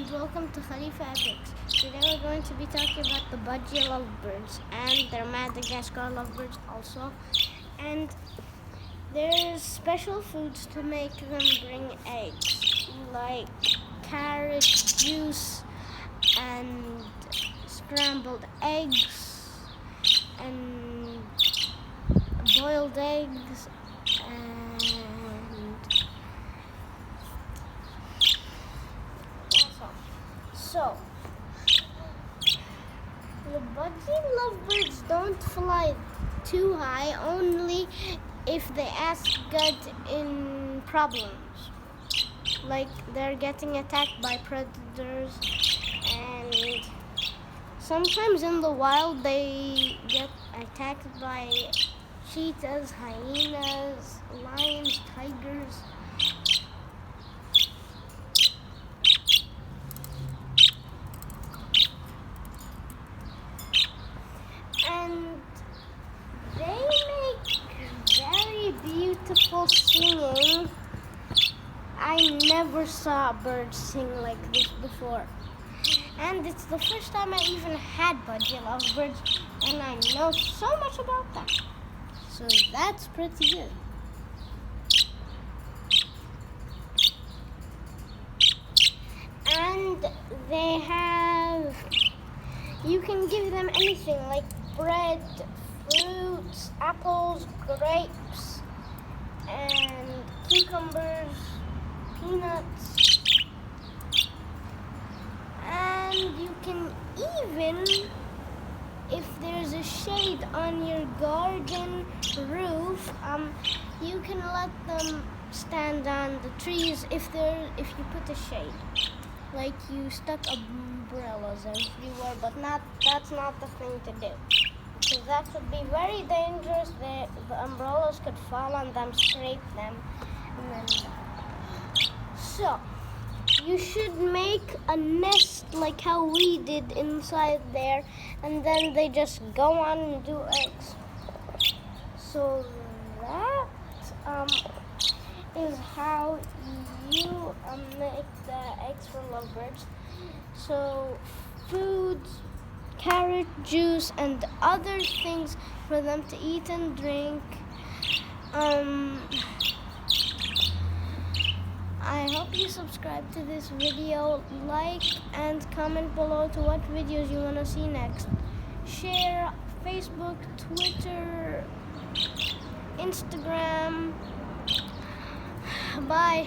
and welcome to Khalifa Epics. Today we're going to be talking about the budgie lovebirds and their Madagascar lovebirds also. And there's special foods to make them bring eggs, like carrot juice and scrambled eggs and boiled eggs and so the budgie lovebirds don't fly too high, only if they ask God in problems, like they're getting attacked by predators, and sometimes in the wild they get attacked by cheetahs, hyenas, lions, tigers. And they make very beautiful singing. I never saw a bird sing like this before. And it's the first time I even had budgie lovebirds, and I know so much about them. So that's pretty good. And they have, you can give them anything like bread, fruits, apples, grapes, and cucumbers, peanuts. And you can even, if there's a shade on your garden roof, you can let them stand on the trees if you put a shade. Like you stuck umbrellas everywhere, but that's not the thing to do, because that would be very dangerous. The umbrellas could fall on them, scrape them, and then die. So you should make a nest like how we did inside there, and then they just go on and do eggs. So that is how you make the eggs for lovebirds. So foods, carrot juice, and other things for them to eat and drink. I hope you subscribe to this video, like and comment below to what videos you want to see next. Share Facebook, Twitter, Instagram. Bye.